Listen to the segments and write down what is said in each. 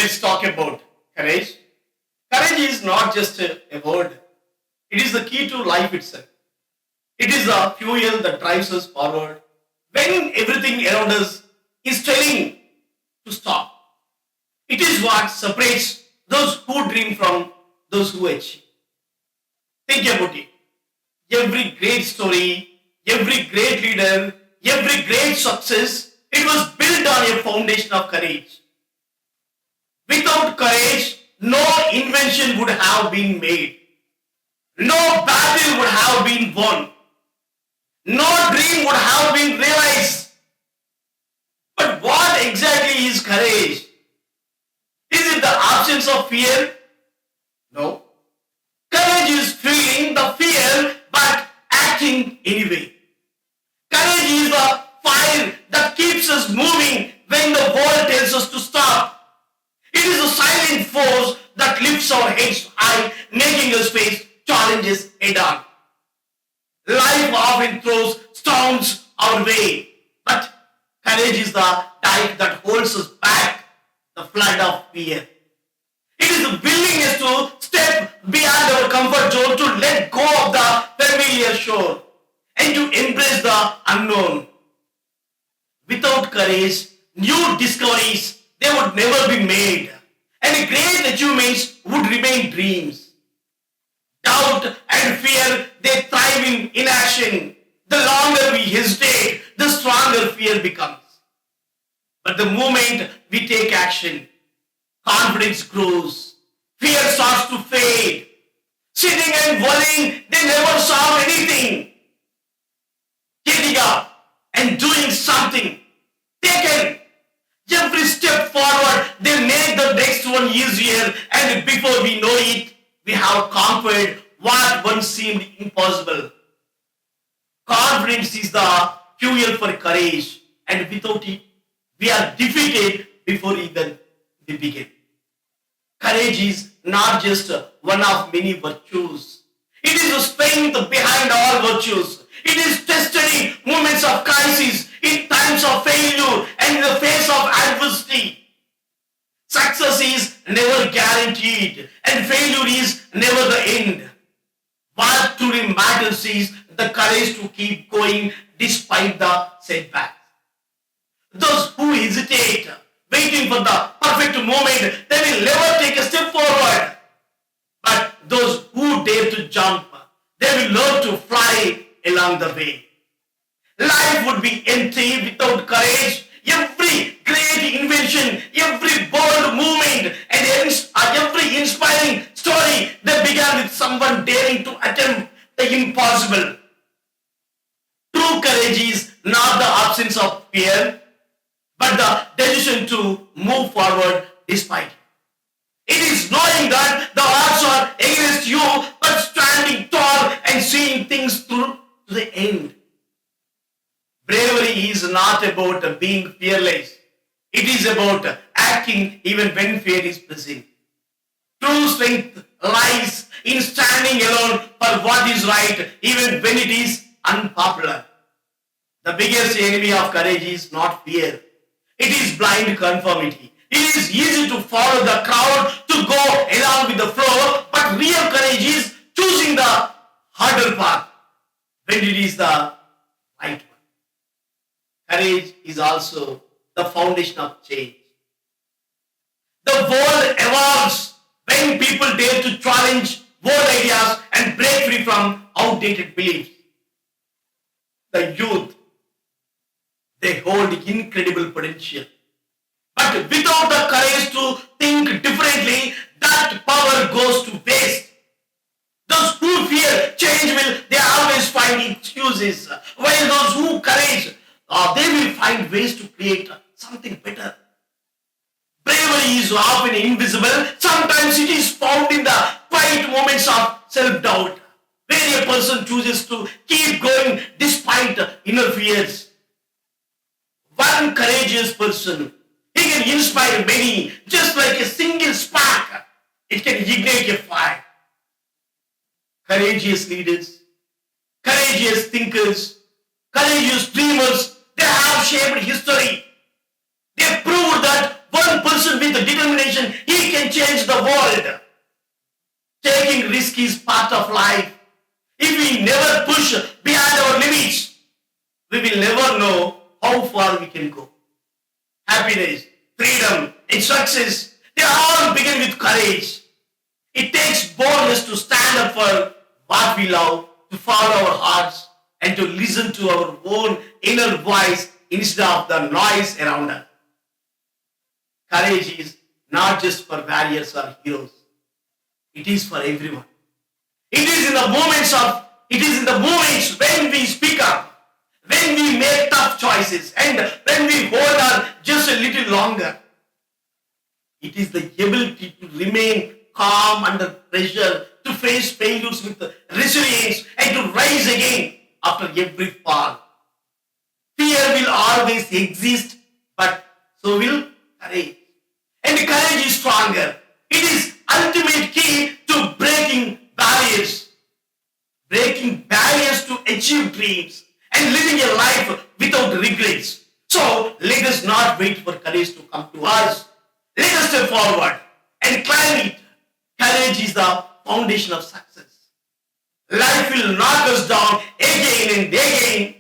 let's talk about courage. Courage is not just a word, it is the key to life itself. It is the fuel that drives us forward when everything around us is telling to stop. It is what separates those who dream from those who achieve. Think about it. Every great story, every great leader, every great success, it was built on a foundation of courage. Without courage, no invention would have been made. No battle would have been won. No dream would have been realized. But what exactly is courage? Is it the absence of fear? No. Courage is feeling the fear but acting anyway. Courage is the fire that keeps us moving when the world tells us to stop. It is a silent force that lifts our heads high, making us face challenges head on. Life often throws stones our way, but courage is the tide that holds us back, the flood of fear. It is the willingness to step beyond our comfort zone, to let go of the familiar shore, and to embrace the unknown. Without courage, new discoveries, they would never be made, and great achievements would remain dreams. Doubt and fear, they thrive in inaction. The longer we hesitate, the stronger fear becomes. But the moment we take action, confidence grows. Fear starts to fade. Sitting and worrying, they never solve anything. Getting up and doing something, taken every step forward, they make the next one easier, and before we know it, we have conquered what once seemed impossible. Confidence is the fuel for courage, and without it, we are defeated before even we begin. Courage is not just one of many virtues. It is the strength behind all virtues. It is tested in moments of crisis, in times of failure, and in the face of adversity. Success is never guaranteed, and failure is never the end. What truly matters is the courage to keep going despite the setbacks. Those who hesitate, waiting for the perfect moment, they will never take a step forward. But those who dare to jump, they will learn to fly along the way. Life would be empty without courage. Every great invention, every bold movement, and every inspiring story, they began with someone daring to attempt the impossible. True courage is not the absence of fear, but the decision to move forward despite it. It is knowing that the odds are against you, but standing tall and seeing things through to the end. Bravery is not about being fearless. It is about acting even when fear is present. True strength lies in standing alone for what is right, even when it is unpopular. The biggest enemy of courage is not fear. It is blind conformity. It is easy to follow the crowd, to go along with the flow, but real courage is choosing the harder path when it is the right one. Courage is also the foundation of change. The world evolves when people dare to challenge old ideas and break free from outdated beliefs. The youth, they hold incredible potential. But without the courage to think differently, that power goes to waste. Those who fear change they always find excuses, while those who courage, they will find ways to create something better. Bravery is often invisible. Sometimes it is found in the quiet moments of self-doubt, where a person chooses to keep going despite inner fears. One courageous person, he can inspire many, just like a single spark. It can ignite a fire. Courageous leaders, courageous thinkers, courageous dreamers, they have shaped history. They proved that one person with determination, can change the world. Taking risk is part of life. If we never push behind our limits, we will never know how far we can go. Happiness, freedom, and success, they all begin with courage. It takes boldness to stand up for what we love, to follow our hearts, and to listen to our own inner voice instead of the noise around us. Courage is not just for warriors or heroes. It is for everyone. It is in the moments when we speak up, when we make tough choices, and when we hold on just a little longer. It is the ability to remain calm under pressure, to face failures with resilience, and to rise again after every fall. Fear will always exist, but so will courage. And courage is stronger. It is ultimate key to breaking barriers to achieve dreams and living a life without regrets. So let us not wait for courage to come to us. Let us step forward and climb it. Courage is the foundation of success. Life will knock us down again and again.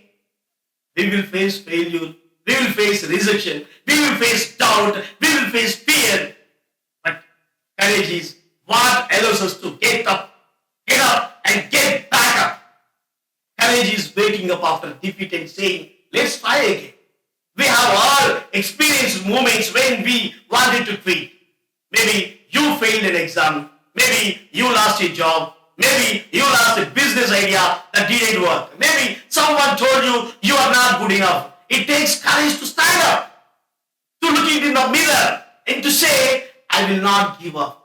We will face failure. We will face rejection. We will face doubt. We will face fear. But courage is what allows us to get up, and get back up. Courage is waking up after defeat and saying, let's try again. We have all experienced moments when we wanted to quit. Maybe you failed an exam. Maybe you lost a job. Maybe you lost a business idea that didn't work. Maybe someone told you you are not good enough. It takes courage to stand up, to look in the mirror and to say, I will not give up.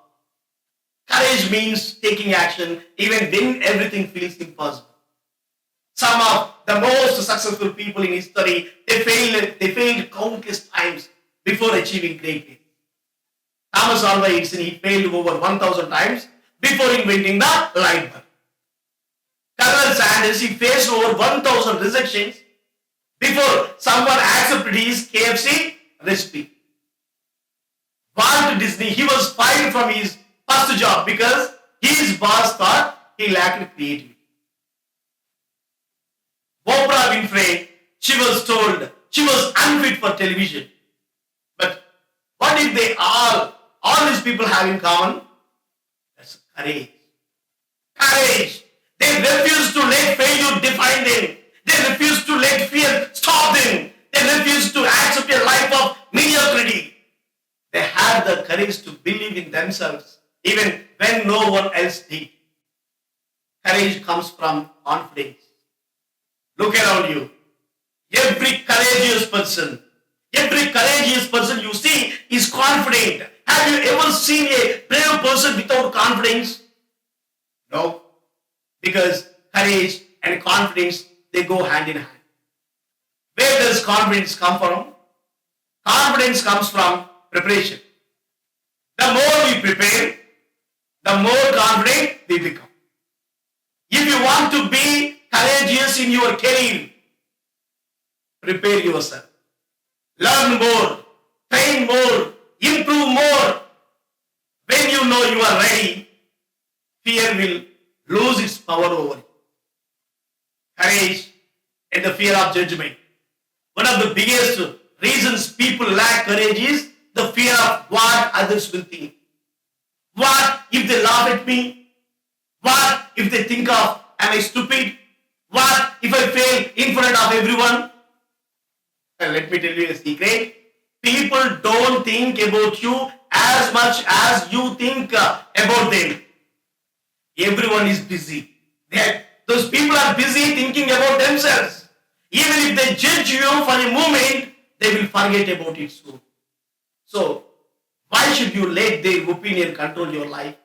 Courage means taking action even when everything feels impossible. Some of the most successful people in history, they failed countless times before achieving greatness. Thomas Alva Edison, he failed over 1,000 times before inventing the light bulb. Colonel Sanders, he faced over 1,000 rejections before someone accepted his KFC recipe. Walt Disney, he was fired from his first job because his boss thought he lacked creativity. Oprah Winfrey, she was told she was unfit for television. But what if all these people have in common? That's courage. Courage. They refuse to let failure define them. They refuse to let fear stop them. They refuse to accept a life of mediocrity. They have the courage to believe in themselves even when no one else did. Courage comes from confidence. Look around you. Every courageous person you see is confident. Have you ever seen a brave person without confidence? No. Because courage and confidence, they go hand in hand. Where does confidence come from? Confidence comes from preparation. The more we prepare, the more confident we become. If you want to be courageous in your career, prepare yourself. Learn more, train more, improve more. When you know you are ready, fear will lose its power over you. Courage and the fear of judgment. One of the biggest reasons people lack courage is the fear of what others will think. What if they laugh at me? What if they think of, am I stupid? What if I fail in front of everyone? And let me tell you a secret. People don't think about you as much as you think about them. Everyone is busy. Those people are busy thinking about themselves. Even if they judge you for a moment, they will forget about it soon. So, why should you let their opinion control your life?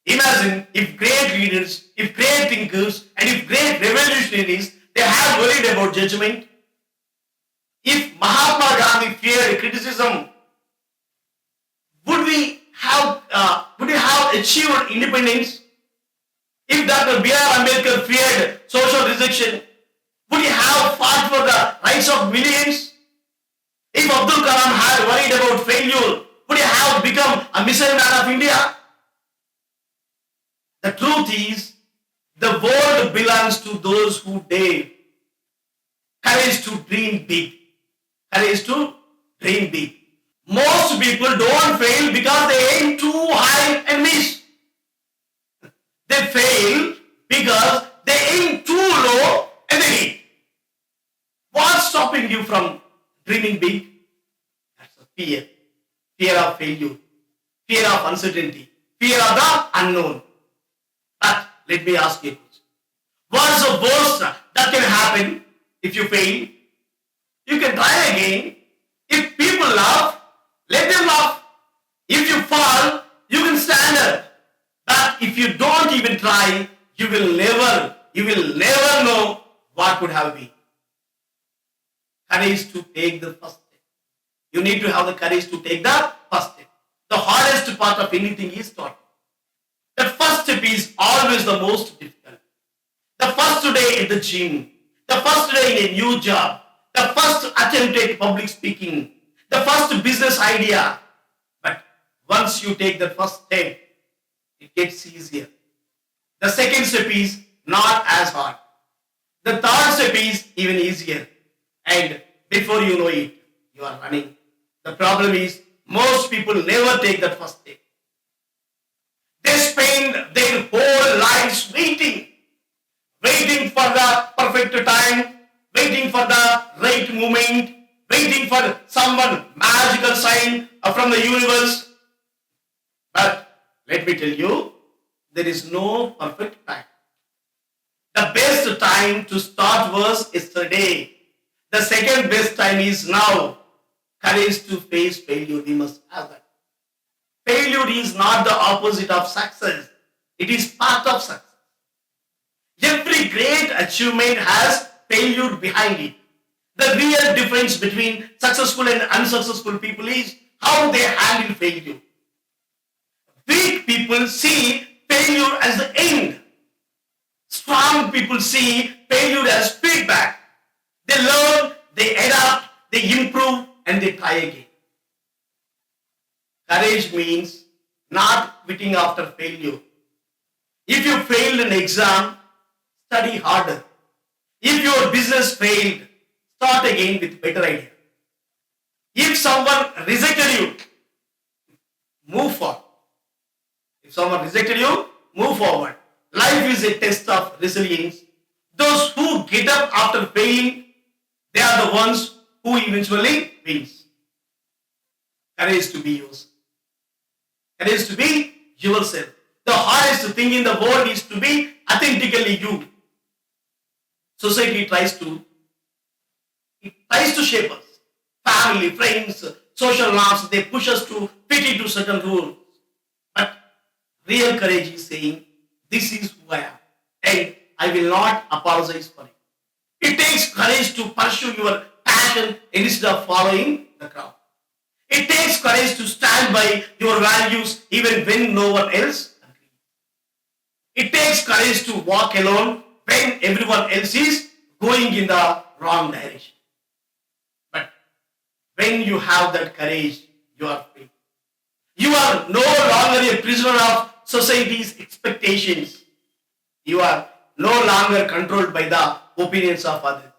Imagine if great leaders, if great thinkers, and if great revolutionaries, they have worried about judgment. If Mahatma Gandhi feared criticism, would we have achieved independence? If Dr. B.R. Ambedkar feared social rejection, would he have fought for the rights of millions? If Abdul Kalam had worried about failure, would you have become a missile man of India? The truth is, the world belongs to those who dare. Courage to dream big. Courage to dream big. Most people don't fail because they aim too high and miss. They fail because they aim too low and they hit. What's stopping you from dreaming big? That's a fear. Fear of failure. Fear of uncertainty. Fear of the unknown. But let me ask you a question. What's the worst that can happen if you fail? You can try again. If people laugh, let them laugh. If you fall, you can stand up. But if you don't even try, you will never know what could have been. Courage to take the first step. You need to have the courage to take the first step. The hardest part of anything is starting. The first step is always the most difficult. The first day at the gym, the first day in a new job, the first attempt at public speaking, the first business idea. But once you take the first step, it gets easier. The second step is not as hard. The third step is even easier. And before you know it, you are running. The problem is most people never take that first step. They spend their whole lives waiting for the perfect time, waiting for the right moment, waiting for someone magical sign from the universe. But let me tell you, there is no perfect time. The best time to start was yesterday. The second best time is now. Courage to face failure, we must have that. Failure is not the opposite of success. It is part of success. Every great achievement has failure behind it. The real difference between successful and unsuccessful people is how they handle failure. Weak people see failure as the end. Strong people see failure as feedback. They learn, they adapt, they improve, and they try again. Courage means not quitting after failure. If you failed an exam, study harder. If your business failed, start again with better idea. If someone rejected you, move forward. If someone rejected you, move forward. Life is a test of resilience. Those who get up after failing, they are the ones who eventually wins. Courage to be yours. Courage to be yourself. The hardest thing in the world is to be authentically you. Society tries to shape us. Family, friends, social norms, they push us to fit into certain rules. But real courage is saying, this is who I am, and I will not apologize for it. It takes courage to pursue your passion instead of following the crowd. It takes courage to stand by your values even when no one else agrees. It takes courage to walk alone when everyone else is going in the wrong direction. But when you have that courage, you are free. You are no longer a prisoner of society's expectations. You are no longer controlled by the opinions of others.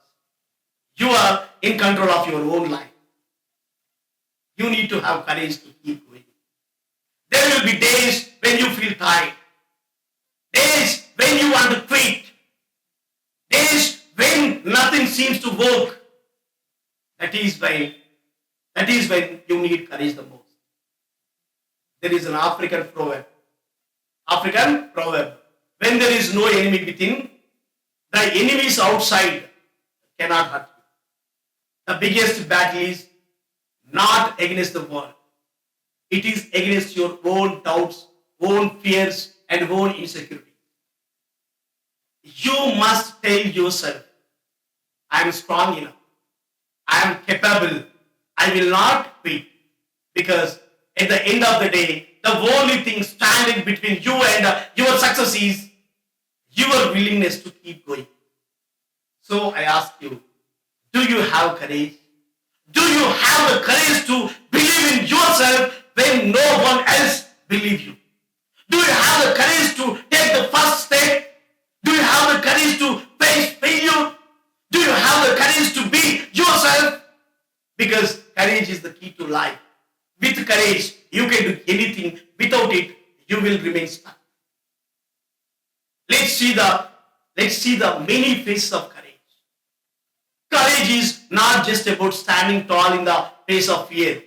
You are in control of your own life. You need to have courage to keep going. There will be days when you feel tired. Days when you want to quit. Days when nothing seems to work. That is when you need courage the most. There is an African proverb. When there is no enemy within, the enemies outside cannot hurt you. The biggest battle is not against the world. It is against your own doubts, own fears, and own insecurity. You must tell yourself, I am strong enough. I am capable. I will not quit. Because at the end of the day, the only thing standing between you and your success is your willingness to keep going. So I ask you, do you have courage? Do you have the courage to believe in yourself when no one else believes you? Do you have the courage to take the first step? Do you have the courage to face failure? Do you have the courage to be yourself? Because courage is the key to life. With courage, you can do anything. Without it, you will remain stuck. Let's see the many faces of courage. Courage is not just about standing tall in the face of fear.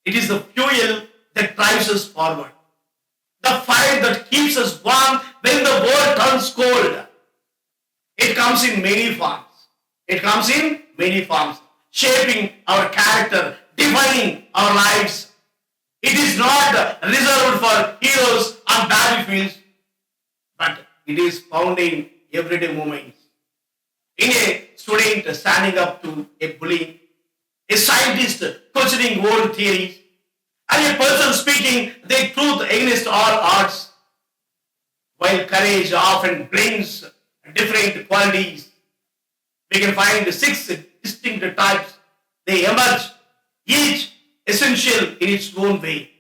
It is the fuel that drives us forward. The fire that keeps us warm when the world turns cold. It comes in many forms. It comes in many forms, shaping our character, defining our lives. It is not reserved for heroes on battlefields, but it is found in everyday moments. In a student standing up to a bully, a scientist questioning old theories, and a person speaking the truth against all odds. While courage often brings different qualities, we can find six distinct types. They emerge, each essential in its own way.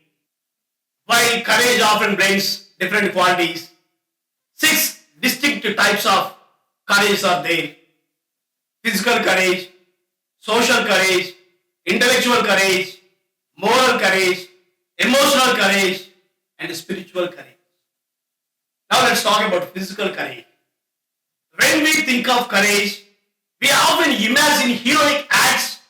While courage often brings different qualities, six distinct types of courage are there: physical courage, social courage, intellectual courage, moral courage, emotional courage, and spiritual courage. Now let's talk about physical courage. When we think of courage, we often imagine heroic acts,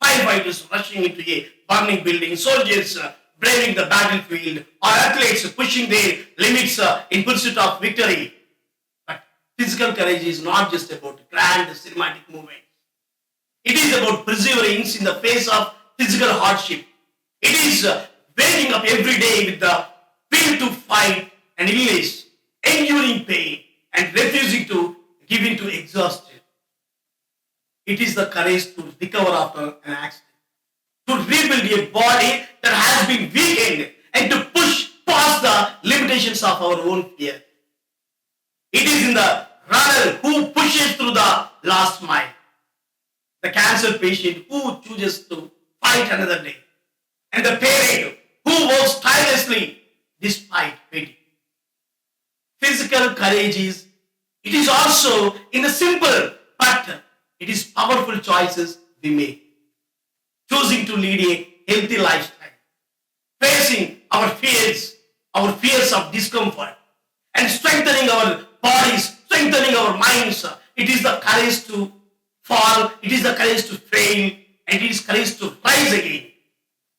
firefighters rushing into a burning building, soldiers braving the battlefield, or athletes pushing their limits in pursuit of victory. But physical courage is not just about grand cinematic movements. It is about perseverance in the face of physical hardship. It is waking up every day with the will to fight an illness, enduring pain, and refusing to give in to exhaustion. It is the courage to recover after an accident, to rebuild a body that has been weakened, and to push past the limitations of our own fear. It is in the runner who pushes through the last mile, the cancer patient who chooses to fight another day, and the parent who works tirelessly despite fatigue. Physical courage it is also in the simple, but it is powerful choices we make. Choosing to lead a healthy lifestyle, facing our fears of discomfort, and strengthening our bodies, strengthening our minds. It is the courage to fall, it is the courage to fail, and it is courage to rise again,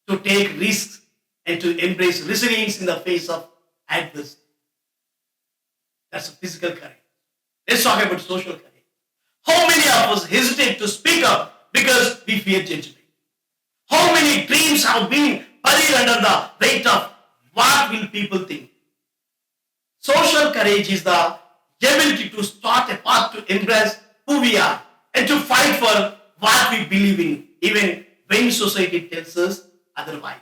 to take risks, and to embrace resilience in the face of adversity. That's a physical courage. Let's talk about social courage. How many of us hesitate to speak up because we fear judgment? How many dreams have been buried under the weight of what will people think? Social courage is the ability to start a path to embrace who we are and to fight for what we believe in, even when society tells us otherwise.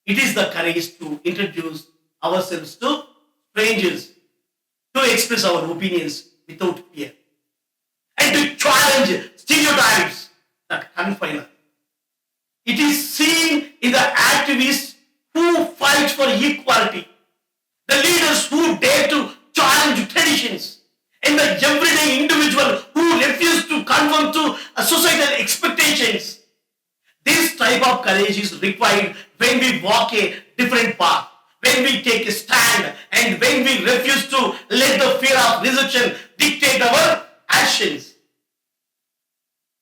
It is the courage to introduce ourselves to strangers, to express our opinions without fear, and to challenge stereotypes that confine us. It is seen in the activists who fight for equality, the leaders who dare to challenge traditions, and the everyday individual who refuse to conform to societal expectations. This type of courage is required when we walk a different path, when we take a stand, and when we refuse to let the fear of rejection dictate our actions.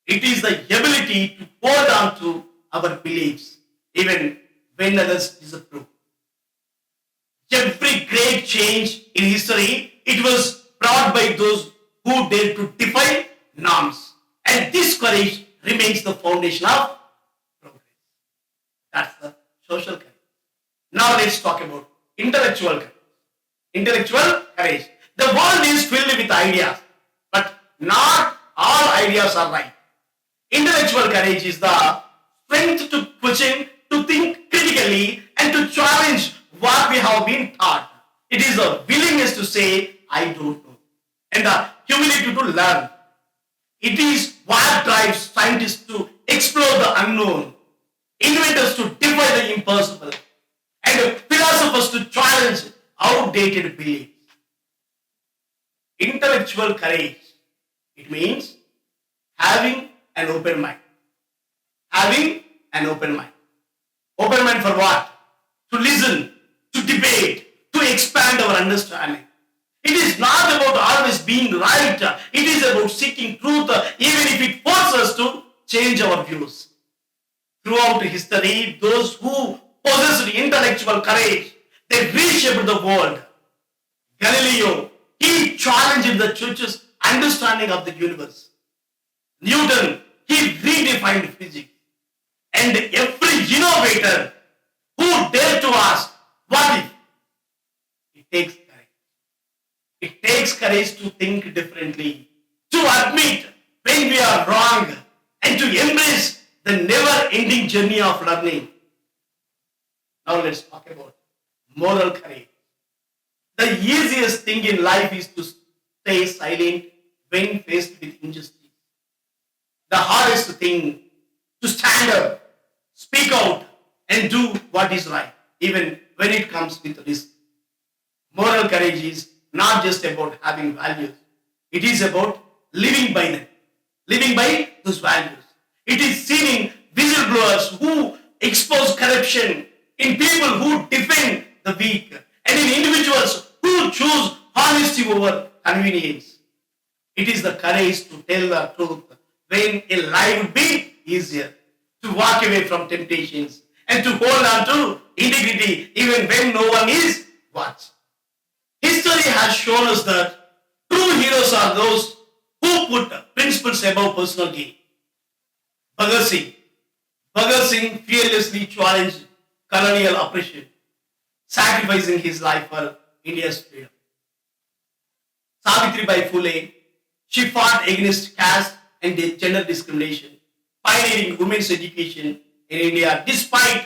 It is the ability to hold on to our beliefs even when others disapprove. Every great change in history, it was brought by those who dared to defy norms. And this courage remains the foundation of progress. That's the social courage. Now let's talk about intellectual courage. Intellectual courage. The world is filled with ideas, but not all ideas are right. Intellectual courage is the strength to question, to think critically, and to challenge what we have been taught. It is a willingness to say, I don't know, and the humility to learn. It is what drives scientists to explore the unknown, inventors to defy the impossible, and philosophers to challenge outdated beliefs. Intellectual courage, it means having an open mind. Having an open mind. Open mind for what? To listen, to debate, to expand our understanding. It is not about always being right. It is about seeking truth, even if it forces us to change our views. Throughout history, those who possessed intellectual courage, they reshaped the world. Galileo, he challenged the church's understanding of the universe. Newton, he redefined physics. And every innovator who dared to ask, what if? It takes courage. It takes courage to think differently, to admit when we are wrong, and to embrace the never-ending journey of learning. Now let's talk about moral courage. The easiest thing in life is to stay silent when faced with injustice. The hardest thing to stand up, speak out, and do what is right, even when it comes with risk. Moral courage is not just about having values, it is about living by them, living by those values. It is seeing whistleblowers who expose corruption, in people who defend the weak, and in individuals who choose honesty over convenience. It is the courage to tell the truth when a lie would be easier, to walk away from temptations, and to hold on to integrity even when no one is watching. History has shown us that true heroes are those who put principles above personal gain. Bhagat Singh. Bhagat Singh fearlessly challenged colonial oppression, sacrificing his life for India's freedom. Savitribai Phule, she fought against caste and gender discrimination, pioneering women's education in India despite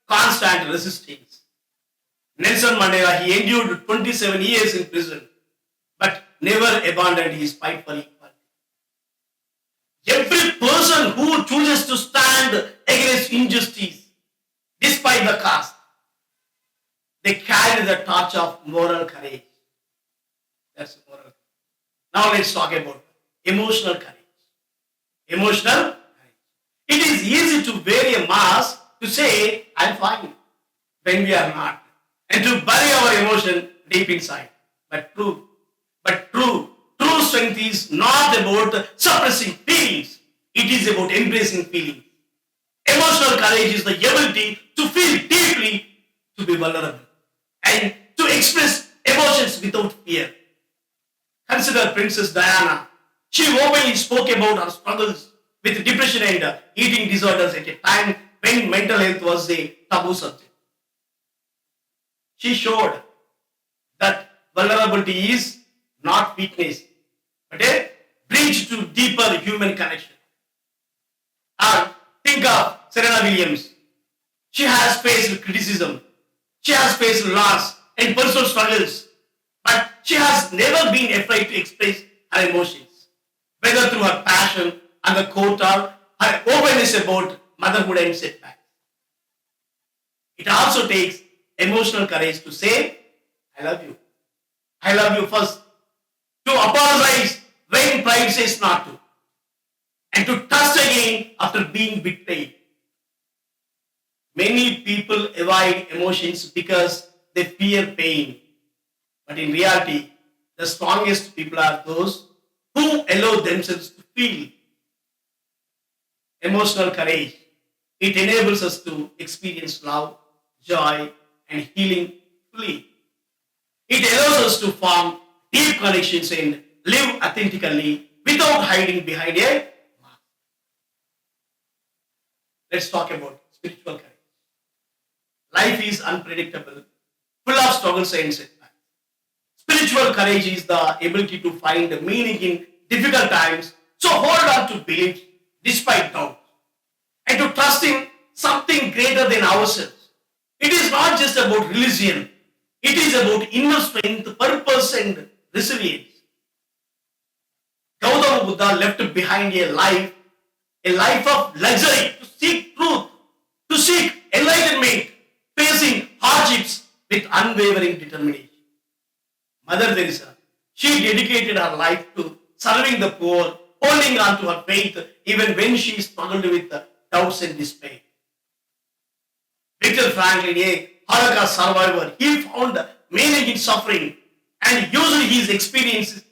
constant resistance. Nelson Mandela, he endured 27 years in prison, but never abandoned his fight for equality. Every person who chooses to stand against injustice, despite the caste, they carry the torch of moral courage. That's moral courage. Now let's talk about emotional courage. Emotional courage. It is easy to wear a mask to say, I'm fine, when we are not, and to bury our emotion deep inside. True strength is not about suppressing feelings. It is about embracing feelings. Emotional courage is the ability to feel deeply, to be vulnerable, and to express emotions without fear. Consider Princess Diana. She openly spoke about her struggles with depression and eating disorders at a time when mental health was a taboo subject. She showed that vulnerability is not weakness, but a bridge to deeper human connection. Or think of Serena Williams. She has faced criticism, she has faced loss and personal struggles, but she has never been afraid to express her emotions, whether through her passion on the court or her openness about motherhood and setbacks. It also takes emotional courage to say, I love you. I love you first. To apologize when pride says not to. And to trust again after being betrayed. Many people avoid emotions because they fear pain. But in reality, the strongest people are those who allow themselves to feel. Emotional courage. It enables us to experience love, joy, and healing fully. It allows us to form deep connections and live authentically without hiding behind a mask. Let's talk about spiritual courage. Life is unpredictable, full of struggles and setbacks. Spiritual courage is the ability to find meaning in difficult times, so hold on to beliefs despite doubt, and to trust in something greater than ourselves. It is not just about religion, it is about inner strength, purpose, and resilience. Gautama Buddha left behind a life of luxury to seek truth, to seek enlightenment, unwavering determination. Mother Teresa, she dedicated her life to serving the poor, holding on to her faith even when she struggled with doubts and despair. Viktor Franklin, a Holocaust survivor, he found meaning in suffering and used his experiences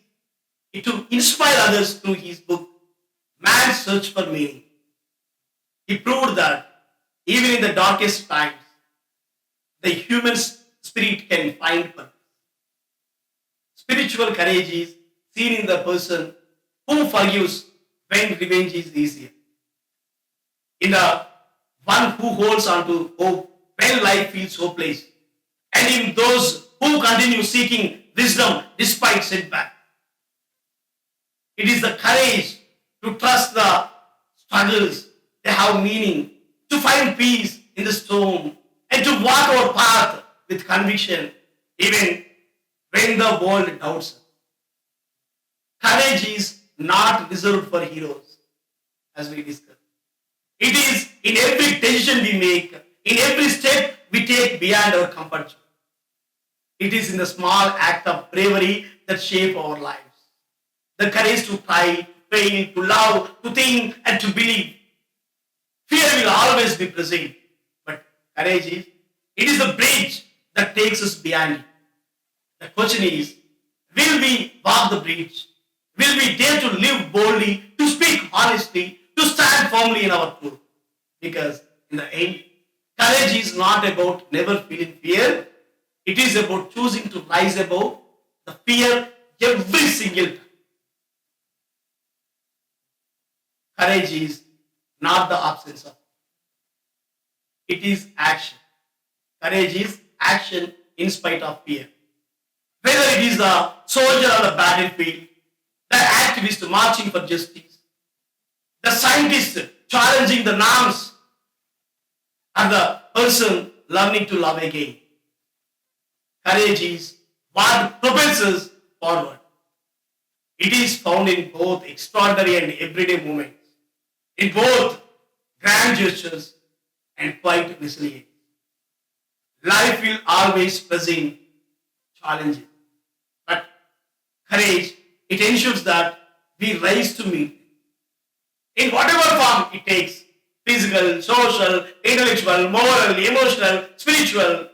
to inspire others through his book, Man's Search for Meaning. He proved that even in the darkest times, the human spirit can find purpose. Spiritual courage is seen in the person who forgives when revenge is easier, in the one who holds on to hope when life feels hopeless, and in those who continue seeking wisdom despite setback. It is the courage to trust the struggles, they have meaning, to find peace in the storm, and to walk our path with conviction, even when the world doubts us. Courage is not reserved for heroes, as we discussed. It is in every decision we make, in every step we take beyond our comfort zone. It is in the small act of bravery that shape our lives. The courage to try, to fail, to love, to think, and to believe. Fear will always be present, but courage is, it is the bridge that takes us beyond it. The question is, will we walk the bridge? Will we dare to live boldly, to speak honestly, to stand firmly in our truth? Because in the end, courage is not about never feeling fear. It is about choosing to rise above the fear every single time. Courage is not the absence of. It is action. Courage is action in spite of fear. Whether it is the soldier on the battlefield, the activist marching for justice, the scientist challenging the norms, or the person learning to love again. Courage is what propels us forward. It is found in both extraordinary and everyday moments, in both grand gestures and quiet resilience. Life will always present challenges, but courage, it ensures that we rise to meet in whatever form it takes: physical, social, intellectual, moral, emotional, spiritual.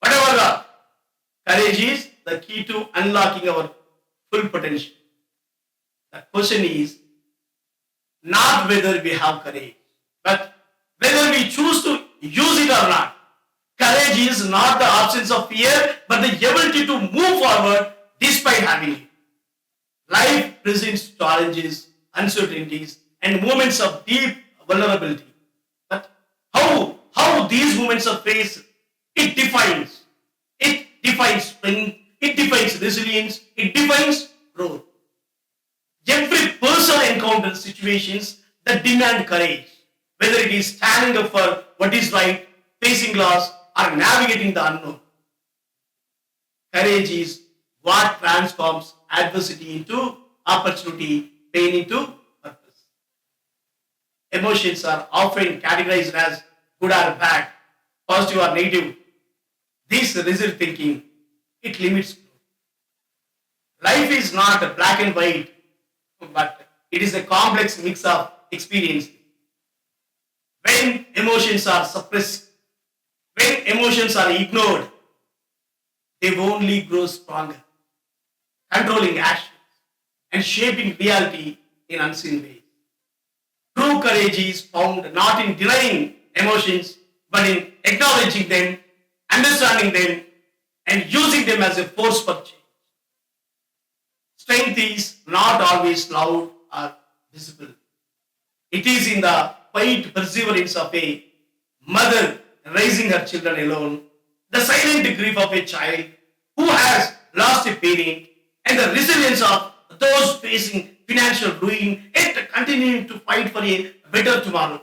Whatever the courage is the key to unlocking our full potential. The question is not whether we have courage, but whether we choose to use it or not. Courage is not the absence of fear, but the ability to move forward despite having it. Life presents challenges, uncertainties, and moments of deep vulnerability. But how these moments are faced, it defines. It defines strength, it defines resilience, it defines growth. Every person encounters situations that demand courage, whether it is standing up for what is right, facing loss, or navigating the unknown. Courage is what transforms adversity into opportunity, pain into purpose. Emotions are often categorized as good or bad, positive or negative. This rigid thinking, it limits growth. Life is not black and white, but it is a complex mix of experiences. When emotions are suppressed, when emotions are ignored, they only grow stronger, controlling actions and shaping reality in unseen ways. True courage is found not in denying emotions, but in acknowledging them, understanding them, and using them as a force for change. Strength is not always loud or visible. It is in the quiet perseverance of a mother raising her children alone, the silent grief of a child who has lost a parent, and the resilience of those facing financial ruin yet continuing to fight for a better tomorrow.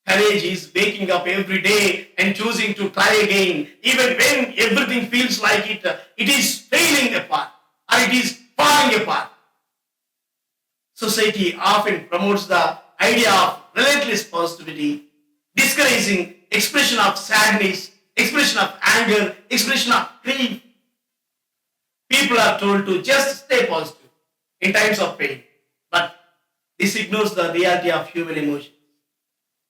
Courage is waking up every day and choosing to try again, even when everything feels like it is failing apart or it is falling apart. Society often promotes the idea of relentless positivity, discouraging expression of sadness expression of anger, expression of grief. People are told to just stay positive in times of pain. But this ignores the reality of human emotion.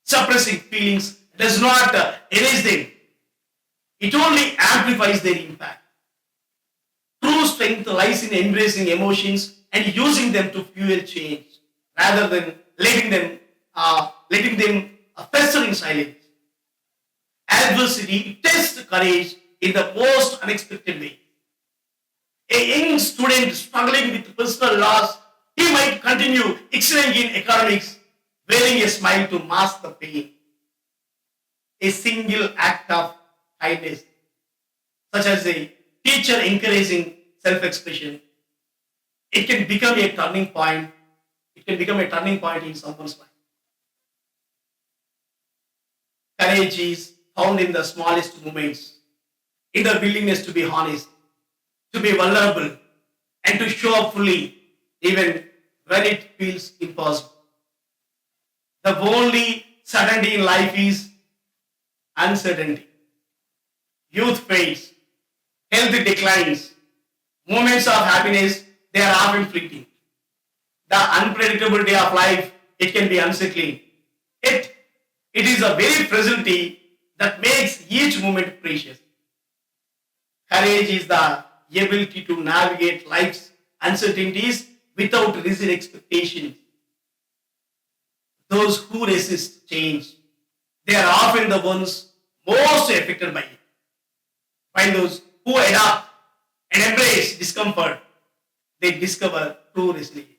Suppressing feelings does not erase them, it only amplifies their impact. True strength lies in embracing emotions and using them to fuel change rather than letting them fester in silence. Adversity tests courage in the most unexpected way. A young student struggling with personal loss, he might continue excelling in academics, wearing a smile to mask the pain. A single act of kindness, such as a teacher encouraging self-expression, it can become a turning point. It can become a turning point in someone's life. Courage is found in the smallest moments, in the willingness to be honest, to be vulnerable, and to show up fully, even when it feels impossible. The only certainty in life is uncertainty. Youth fades, health declines, moments of happiness, they are often fleeting. The unpredictability of life, it can be unsettling. Yet, it is a very fragility that makes each moment precious. Courage is the ability to navigate life's uncertainties without rigid expectations. Those who resist change, they are often the ones most affected by it. While those who adapt and embrace discomfort, they discover true resilience.